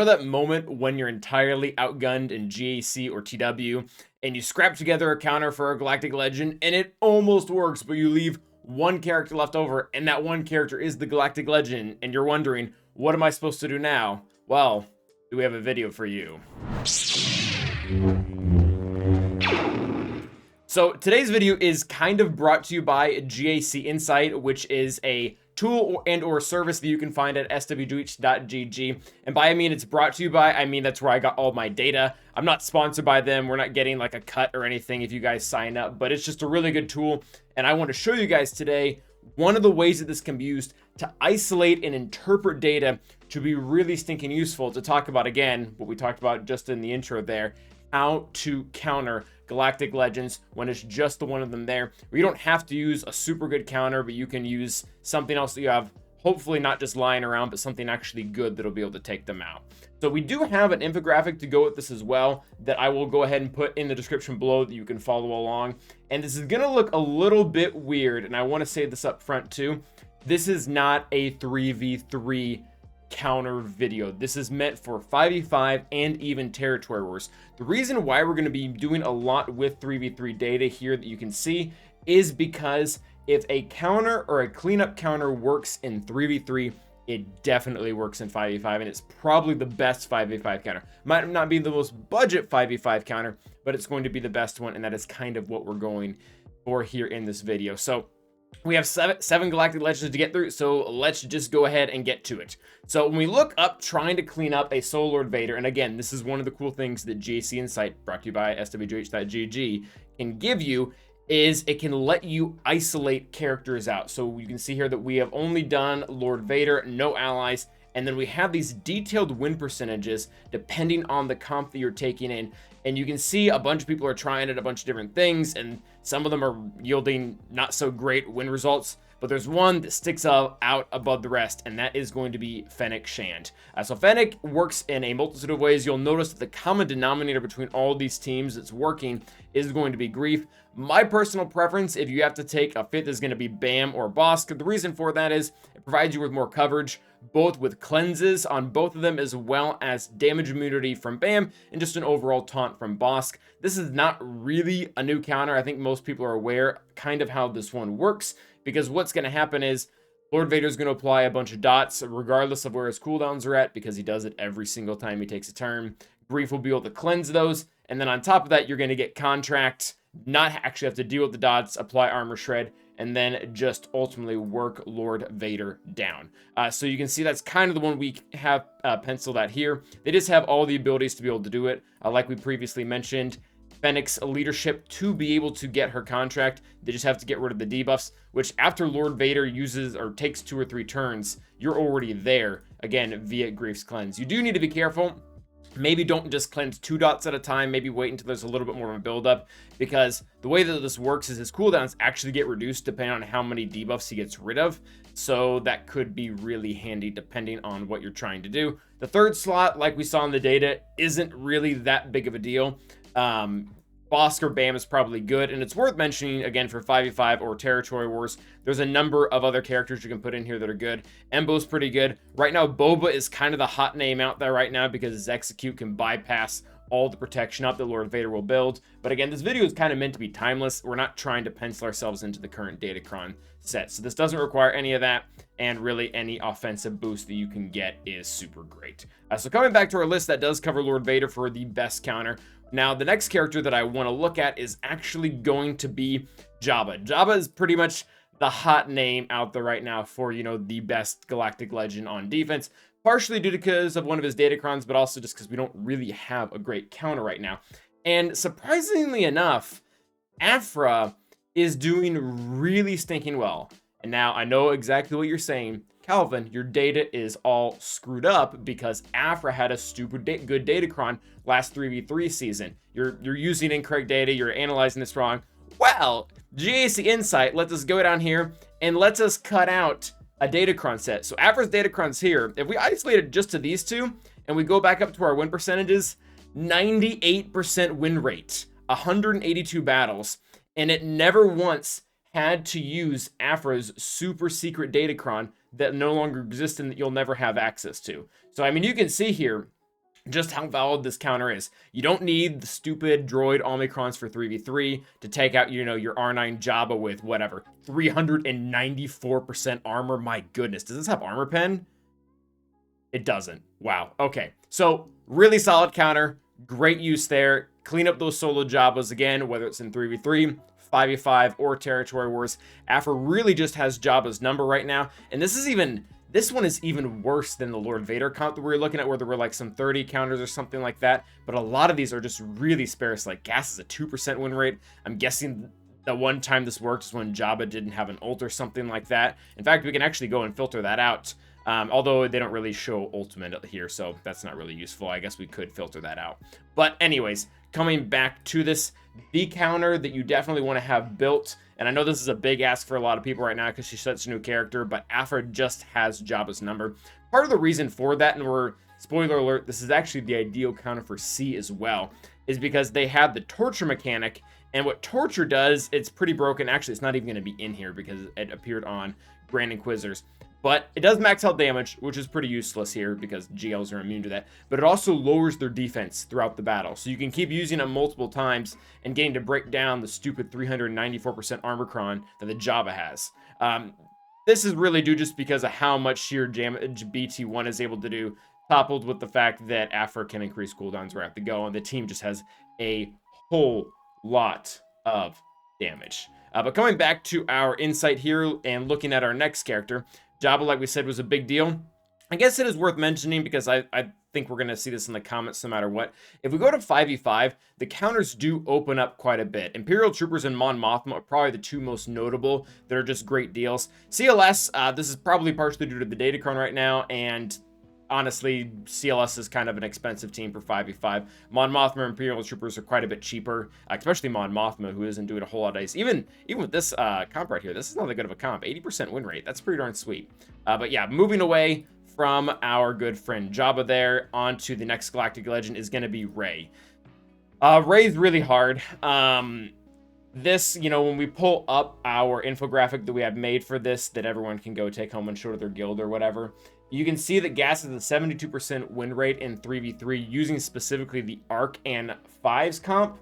know that moment when you're entirely outgunned in GAC or TW and you scrap together a counter for a Galactic Legend and it almost works, but you leave one character left over and that one character is the Galactic Legend and you're wondering, what am I supposed to do now? Well, we have a video for you. So today's video is kind of brought to you by GAC Insight, which is a tool and or service that you can find at swh.gg. And by I mean it's brought to you by, I mean that's where I got all my data. I'm not sponsored by them. We're not getting like a cut or anything if you guys sign up, but it's just a really good tool. And I want to show you guys today one of the ways that this can be used to isolate and interpret data to be really stinking useful, to talk about, again, what we talked about just in the intro there, how to counter Galactic Legends when it's just the one of them there. You don't have to use a super good counter, but you can use something else that you have, hopefully not just lying around, but something actually good that'll be able to take them out. So we do have an infographic to go with this as well that I will go ahead and put in the description below that you can follow along. And this is gonna look a little bit weird, and I wanna say this up front too. This is not a 3v3 counter video. This is meant for 5v5 and even territory wars. The reason why we're going to be doing a lot with 3v3 data here that you can see is because if a counter or a cleanup counter works in 3v3, it definitely works in 5v5, and it's probably the best 5v5 counter. Might not be the most budget 5v5 counter, but it's going to be the best one, and that is kind of what we're going for here in this video. So we have seven Galactic Legends to get through, so let's just go ahead and get to it. So when we look up trying to clean up a Soul Lord Vader, and again, this is one of the cool things that GAC Insight, brought to you by swh.gg, can give you, is it can let you isolate characters out. So you can see here that we have only done Lord Vader, no allies, and then we have these detailed win percentages depending on the comp that you're taking in. And you can see a bunch of people are trying it, a bunch of different things, and some of them are yielding not so great win results, but there's one that sticks out above the rest, and that is going to be Fennec Shand. So Fennec works in a multitude of ways. You'll notice that the common denominator between all these teams that's working is going to be Grief. My personal preference, if you have to take a fifth, is going to be Bam or Bosk. The reason for that is it provides you with more coverage, both with cleanses on both of them, as well as damage immunity from Bam, and just an overall taunt from Bosk. This is not really a new counter. I think most people are aware kind of how this one works, because what's going to happen is Lord Vader is going to apply a bunch of dots regardless of where his cooldowns are at, because he does it every single time he takes a turn. Grief will be able to cleanse those, and then on top of that, you're going to get Contract, not actually have to deal with the dots, apply Armor Shred, and then just ultimately work Lord Vader down. So you can see that's kind of the one we have penciled out here. They just have all the abilities to be able to do it. Like we previously mentioned, Fennec's leadership to be able to get her Contract. They just have to get rid of the debuffs, which after Lord Vader uses or takes 2 or 3 turns, you're already there, again, via Grief's Cleanse. You do need to be careful. Maybe don't just cleanse 2 dots at a time. Maybe wait until there's a little bit more of a buildup, because the way that this works is his cooldowns actually get reduced depending on how many debuffs he gets rid of. So that could be really handy depending on what you're trying to do. The third slot, like we saw in the data, isn't really that big of a deal. Bosk or Bam is probably good, and it's worth mentioning, again, for 5v5 or territory wars, there's a number of other characters you can put in here that are good. Embo's pretty good. Right now, Boba is kind of the hot name out there right now because his execute can bypass all the protection up that Lord Vader will build. But again, this video is kind of meant to be timeless. We're not trying to pencil ourselves into the current Datacron set. So this doesn't require any of that, and really any offensive boost that you can get is super great. So coming back to our list, that does cover Lord Vader for the best counter. Now, the next character that I want to look at is actually going to be Jabba. Jabba is pretty much the hot name out there right now for, you know, the best Galactic Legend on defense, partially due to because of one of his Datacrons, but also just because we don't really have a great counter right now. And surprisingly enough, Aphra is doing really stinking well. And now I know exactly what you're saying. Calvin, your data is all screwed up because Aphra had a stupid good Datacron last 3v3 season. You're using incorrect data, you're analyzing this wrong. Well, GAC Insight lets us go down here and lets us cut out a Datacron set. So Aphra's Datacron's here. If we isolate it just to these two and we go back up to our win percentages, 98% win rate, 182 battles, and it never once had to use Aphra's super secret Datacron that no longer exists and that you'll never have access to. So, I mean, you can see here, just how valid this counter is. You don't need the stupid droid Omicrons for 3v3 to take out, you know, your R9 Jabba with whatever, 394% armor. My goodness, does this have armor pen? It doesn't. Wow. Okay. So really solid counter. Great use there. Clean up those solo Jabbas again, whether it's in 3v3, 5v5, or Territory Wars. Afra really just has Jabba's number right now. And this one is even worse than the Lord Vader count that we were looking at, where there were like some 30 counters or something like that. But a lot of these are just really sparse. Like Gas is a 2% win rate. I'm guessing the one time this worked is when Jabba didn't have an ult or something like that. In fact, we can actually go and filter that out. Although they don't really show ultimate here, so that's not really useful. I guess we could filter that out. But anyways, coming back to this, the counter that you definitely want to have built, and I know this is a big ask for a lot of people right now because she's such a new character, but Afra just has Jabba's number. Part of the reason for that, and we're, spoiler alert, this is actually the ideal counter for C as well, is because they have the torture mechanic, and what torture does, it's pretty broken. Actually, it's not even going to be in here because it appeared on Grand Inquisitors. But it does max health damage, which is pretty useless here because GLs are immune to that. But it also lowers their defense throughout the battle. So you can keep using it multiple times and getting to break down the stupid 394% armorcron that the Jabba has. This is really due just because of how much sheer damage BT1 is able to do, coupled with the fact that Afra can increase cooldowns right at the go, and the team just has a whole lot of damage. But coming back to our insight here and looking at our next character, Jabba, like we said, was a big deal. I guess it is worth mentioning because I think we're going to see this in the comments no matter what. If we go to 5v5, the counters do open up quite a bit. Imperial Troopers and Mon Mothma are probably the two most notable that are just great deals. CLS, this is probably partially due to the Datacron right now, and honestly, CLS is kind of an expensive team for 5v5. Mon Mothma and Imperial Troopers are quite a bit cheaper, especially Mon Mothma, who isn't doing a whole lot of dice. Even with this comp right here, this is not that good of a comp. 80% win rate. That's pretty darn sweet. But yeah, moving away from our good friend Jabba there, onto the next Galactic Legend is going to be Rey. Rey's really hard. This, you know, when we pull up our infographic that we have made for this, that everyone can go take home and show to their guild or whatever, you can see that Gas is a 72% win rate in 3v3 using specifically the Arc and 5s comp.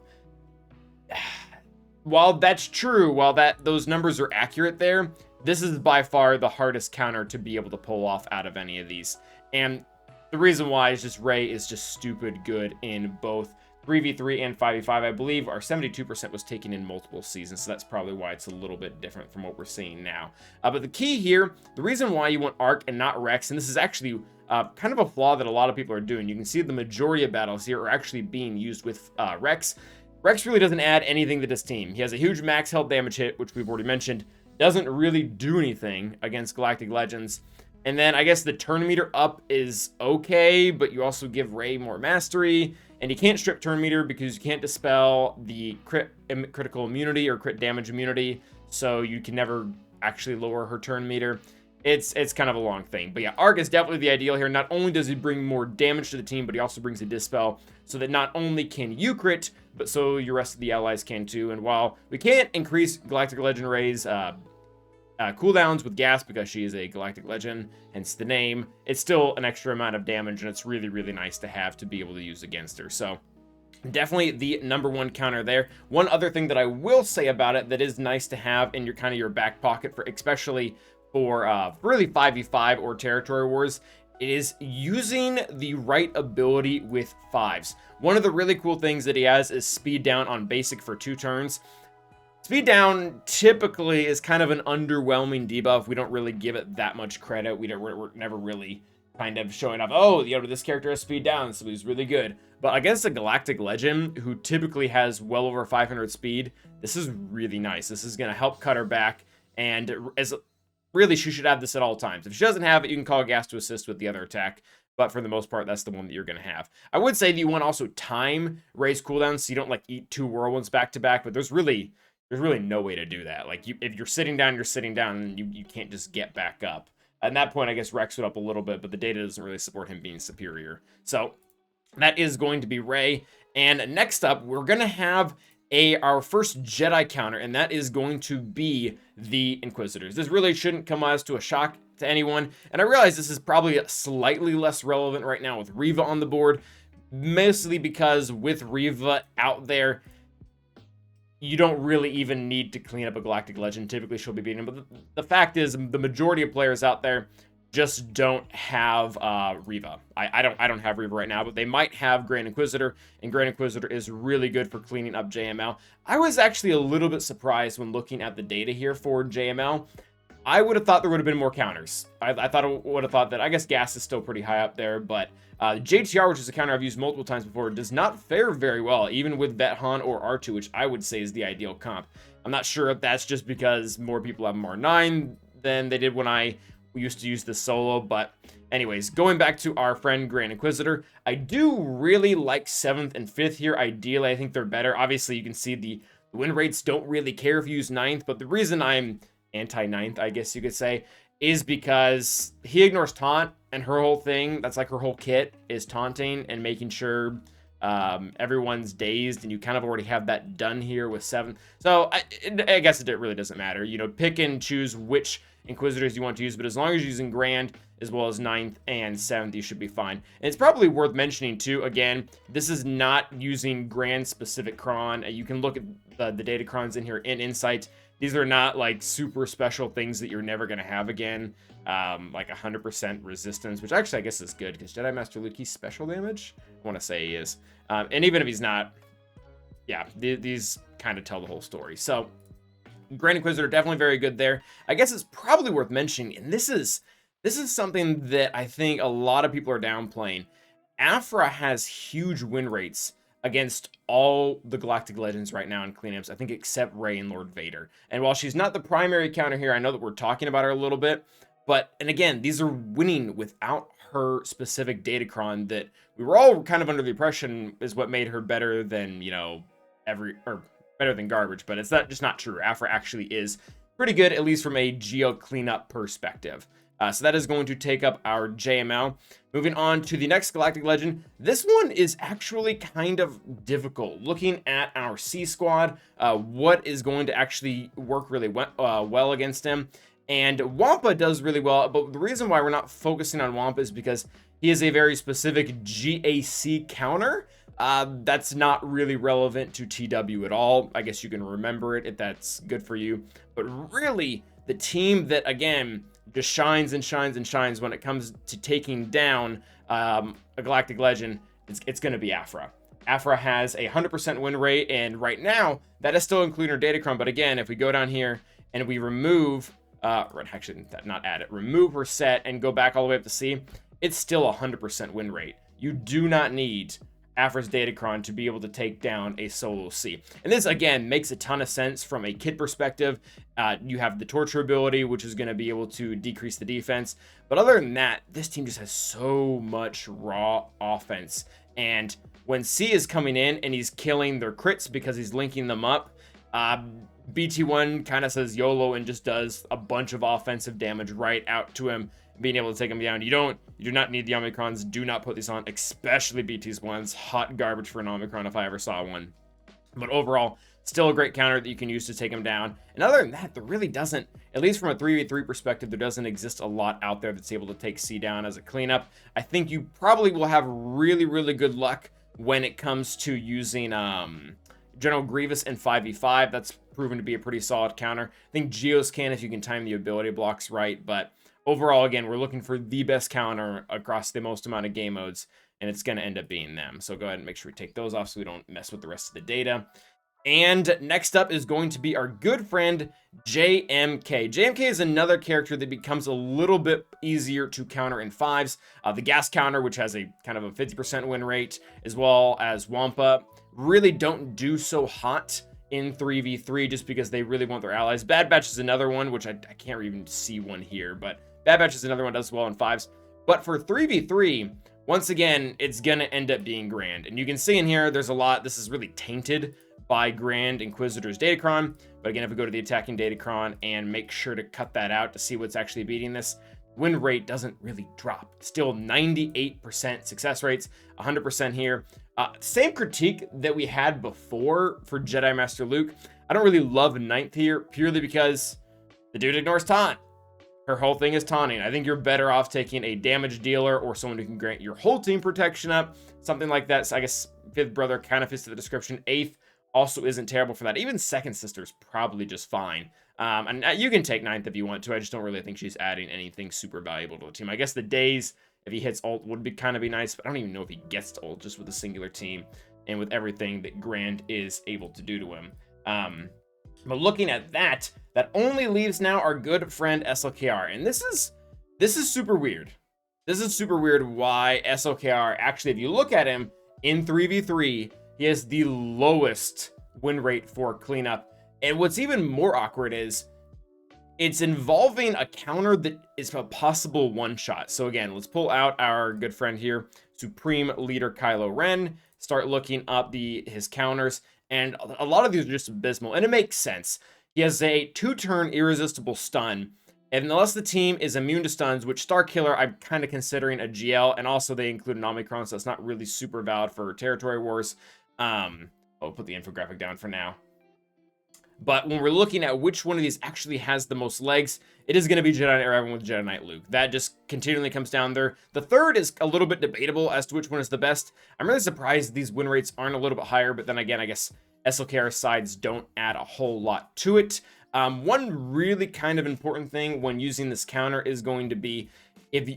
While that's true, while those numbers are accurate there, this is by far the hardest counter to be able to pull off out of any of these. And the reason why is just Rey is just stupid good in both 3v3 and 5v5. I believe our 72% was taken in multiple seasons, so that's probably why it's a little bit different from what we're seeing now. But the key here, the reason why you want Arc and not Rex, and this is actually kind of a flaw that a lot of people are doing. You can see the majority of battles here are actually being used with Rex. Rex really doesn't add anything to this team. He has a huge max health damage hit, which we've already mentioned. Doesn't really do anything against Galactic Legends. And then I guess the turn meter up is okay, but you also give Rey more mastery. And you can't strip turn meter because you can't dispel the critical immunity or crit damage immunity, so you can never actually lower her turn meter. It's kind of a long thing. But yeah, Arc is definitely the ideal here. Not only does he bring more damage to the team, but he also brings a dispel, so that not only can you crit, but so your rest of the allies can too. And while we can't increase Galactic Legend Rey's cooldowns with Gas because she is a Galactic Legend, hence the name, it's still an extra amount of damage, and it's really, really nice to have to be able to use against her. So definitely the number one counter there. One other thing that I will say about it that is nice to have in your kind of your back pocket, for especially for really 5v5 or Territory Wars, is using the right ability with 5s. One of the really cool things that he has is speed down on basic for 2 turns. Speed down typically is kind of an underwhelming debuff. We don't really give it that much credit. We're never really kind of showing off, oh, you know, this character has speed down, so he's really good. But against a Galactic Legend, who typically has well over 500 speed, this is really nice. This is going to help cut her back, and really, she should have this at all times. If she doesn't have it, you can call Gas to assist with the other attack, but for the most part, that's the one that you're going to have. I would say that you want to also time Rey's cooldowns so you don't, like, eat 2 whirlwinds back-to-back, but there's really no way to do that. Like, if you're sitting down, you're sitting down, and you can't just get back up. At that point, I guess Rex would up a little bit, but the data doesn't really support him being superior. So that is going to be Rey. And next up, we're going to have our first Jedi counter, and that is going to be the Inquisitors. This really shouldn't come as to a shock to anyone, and I realize this is probably slightly less relevant right now with Reva on the board, mostly because with Reva out there, you don't really even need to clean up a Galactic Legend. Typically, she'll be beating him. But the fact is, the majority of players out there just don't have Reva. I don't have Reva right now, but they might have Grand Inquisitor, and Grand Inquisitor is really good for cleaning up JML. I was actually a little bit surprised when looking at the data here for JML. I would have thought there would have been more counters. I would have thought that, I guess gas is still pretty high up there, but JTR, which is a counter I've used multiple times before, does not fare very well, even with Vet Han or R2, which I would say is the ideal comp. I'm not sure if that's just because more people have R9 than they did when I used to use this solo, but anyways, going back to our friend Grand Inquisitor, I do really like 7th and 5th here. Ideally, I think they're better. Obviously, you can see the win rates don't really care if you use 9th, but the reason I'm anti-9th, I guess you could say, is because he ignores taunt, and her whole thing, that's like her whole kit, is taunting and making sure everyone's dazed, and you kind of already have that done here with 7. So I guess it really doesn't matter. You know, pick and choose which Inquisitors you want to use, but as long as you're using Grand as well as 9th and 7th, you should be fine. And it's probably worth mentioning too, again, this is not using Grand specific cron. You can look at the data crons in here in Insight. These are not like super special things that you're never going to have again. Like 100% resistance, which actually I guess is good because Jedi Master Luke, he's special damage. I want to say he is. And even if he's not, yeah, these kind of tell the whole story. So Grand Inquisitor, definitely very good there. I guess it's probably worth mentioning, and this is something that I think a lot of people are downplaying. Aphra has huge win rates against all the Galactic Legends right now in cleanups, I think except Rey and Lord Vader. And while she's not the primary counter here, I know that we're talking about her a little bit, but, and again, these are winning without her specific datacron that we were all kind of under the impression is what made her better than, you know, better than garbage, but it's just not true. Aphra actually is pretty good, at least from a geo cleanup perspective. So that is going to take up our JML. Moving on to the next Galactic Legend. This one is actually kind of difficult. Looking at our C squad, what is going to actually work really well against him. And Wampa does really well, but the reason why we're not focusing on Wampa is because he is a very specific GAC counter. That's not really relevant to TW at all. I guess you can remember it if that's good for you. But really, the team that, again, just shines and shines and shines when it comes to taking down a Galactic Legend, it's going to be Aphra. Aphra has a 100% win rate, and right now, that is still including her datacron. But again, if we go down here and we remove, actually, not add it, remove her set and go back all the way up to C, it's still a 100% win rate. You do not need Aphra's datacron to be able to take down a solo C. And this, again, makes a ton of sense from a kit perspective. You have the torture ability, which is going to be able to decrease the defense. But other than that, this team just has so much raw offense. And when C is coming in and he's killing their crits because he's linking them up, BT1 kind of says YOLO and just does a bunch of offensive damage right out to him, being able to take him down. You do not need the Omicrons. Do not put these on, especially BT's ones. Hot garbage for an Omicron if I ever saw one. But overall, still a great counter that you can use to take him down. And other than that, there really doesn't, at least from a 3v3 perspective, there doesn't exist a lot out there that's able to take C down as a cleanup. I think you probably will have really, really good luck when it comes to using General Grievous in 5v5. That's proven to be a pretty solid counter. I think Geos can if you can time the ability blocks right, but overall, again, we're looking for the best counter across the most amount of game modes, and it's going to end up being them. So go ahead and make sure we take those off so we don't mess with the rest of the data. And next up is going to be our good friend JMK. JMK is another character that becomes a little bit easier to counter in 5s. The gas counter, which has a kind of a 50% win rate, as well as Wampa, really don't do so hot in 3v3 just because they really want their allies. Bad Batch is another one, which I can't even see one here, but Bad Batch is another one that does well in 5s. But for 3v3, once again, it's going to end up being Grand. And you can see in here, there's a lot. This is really tainted by Grand Inquisitor's datacron. But again, if we go to the attacking datacron and make sure to cut that out to see what's actually beating this, win rate doesn't really drop. Still 98% success rates, 100% here. Same critique that we had before for Jedi Master Luke. I don't really love 9th here purely because the dude ignores taunt. her whole thing is taunting. I think you're better off taking a damage dealer or someone who can grant your whole team protection up, something like that. So I guess 5th brother kind of fits to the description. 8th also isn't terrible for that. Even 2nd sister's probably just fine. And you can take 9th if you want to. I just don't really think she's adding anything super valuable to the team. I guess the days, if he hits ult, would be kind of be nice, but I don't even know if he gets to ult just with a singular team and with everything that Grand is able to do to him. But looking at that, that only leaves now our good friend SLKR. And this is super weird. This is super weird why SLKR, actually, if you look at him in 3v3, he has the lowest win rate for cleanup. And what's even more awkward is it's involving a counter that is a possible one-shot. So again, let's pull out our good friend here, Supreme Leader Kylo Ren, start looking up his counters. And a lot of these are just abysmal, and it makes sense. He has a 2-turn irresistible stun, and unless the team is immune to stuns, which Star Killer I'm kind of considering a GL, and also they include an Omicron, so it's not really super valid for territory wars. I'll put the infographic down for now. But when we're looking at which one of these actually has the most legs, it is going to be Jedi Knight Revan with Jedi Knight Luke. That just continually comes down there. The third is a little bit debatable as to which one is the best. I'm really surprised these win rates aren't a little bit higher, but then again, I guess SLKR sides don't add a whole lot to it. One really kind of important thing when using this counter is going to be if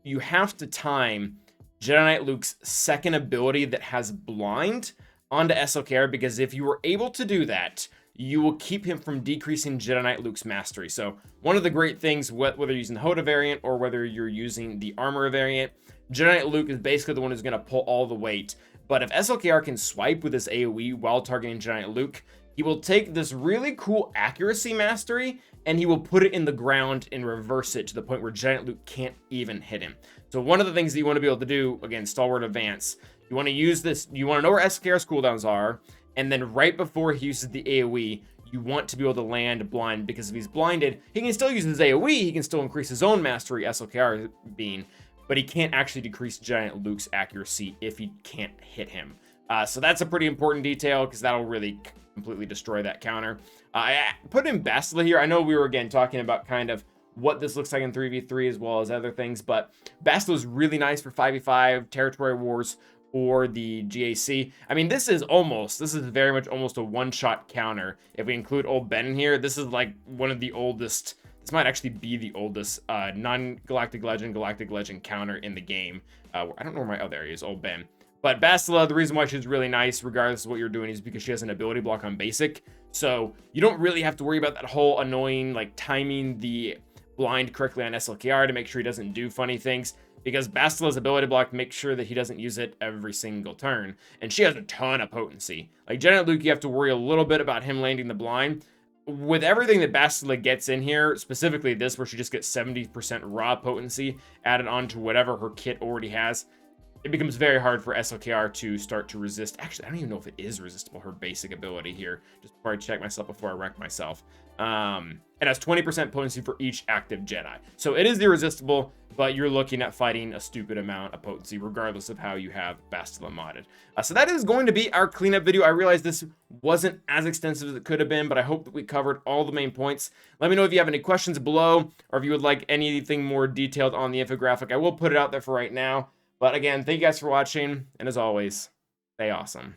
you have to time Jedi Knight Luke's second ability that has blind onto SLKR, because if you were able to do that, you will keep him from decreasing Jedi Knight Luke's mastery. So one of the great things, whether you're using the Hoda variant or whether you're using the Armor variant, Jedi Knight Luke is basically the one who's going to pull all the weight. But if SLKR can swipe with his AoE while targeting Jedi Knight Luke, he will take this really cool accuracy mastery and he will put it in the ground and reverse it to the point where Jedi Knight Luke can't even hit him. So one of the things that you want to be able to do, again, Stalwart Advance, you want to use this, you want to know where SLKR's cooldowns are, and then right before he uses the AoE, you want to be able to land blind, because if he's blinded, he can still use his AoE, he can still increase his own mastery, SLKR being, but he can't actually decrease Jedi Knight Luke's accuracy if he can't hit him. So that's a pretty important detail, because that'll really completely destroy that counter. I put in Bastila here. I know we were, again, talking about kind of what this looks like in 3v3 as well as other things, but Bastila is really nice for 5v5, territory wars, or the GAC. I mean, this is very much almost a one-shot counter. If we include Old Ben in here, this is like one of the oldest, this might actually be the oldest non-Galactic Legend counter in the game. I don't know where my other area is, Old Ben. But Bastila, the reason why she's really nice, regardless of what you're doing, is because she has an ability block on basic. So you don't really have to worry about that whole annoying, like, timing the blind correctly on SLKR to make sure he doesn't do funny things, because Bastila's ability block makes sure that he doesn't use it every single turn, and she has a ton of potency. Like Jedi Knight Luke, you have to worry a little bit about him landing the blind. With everything that Bastila gets in here, specifically this, where she just gets 70% raw potency added on to whatever her kit already has, it becomes very hard for SLKR to start to resist. Actually, I don't even know if it is resistible, her basic ability here, just before I check myself before I wreck myself. It has 20% potency for each active Jedi. So it is irresistible, but you're looking at fighting a stupid amount of potency, regardless of how you have Bastila modded. So that is going to be our cleanup video. I realize this wasn't as extensive as it could have been, but I hope that we covered all the main points. Let me know if you have any questions below, or if you would like anything more detailed on the infographic. I will put it out there for right now. But again, thank you guys for watching, and as always, stay awesome.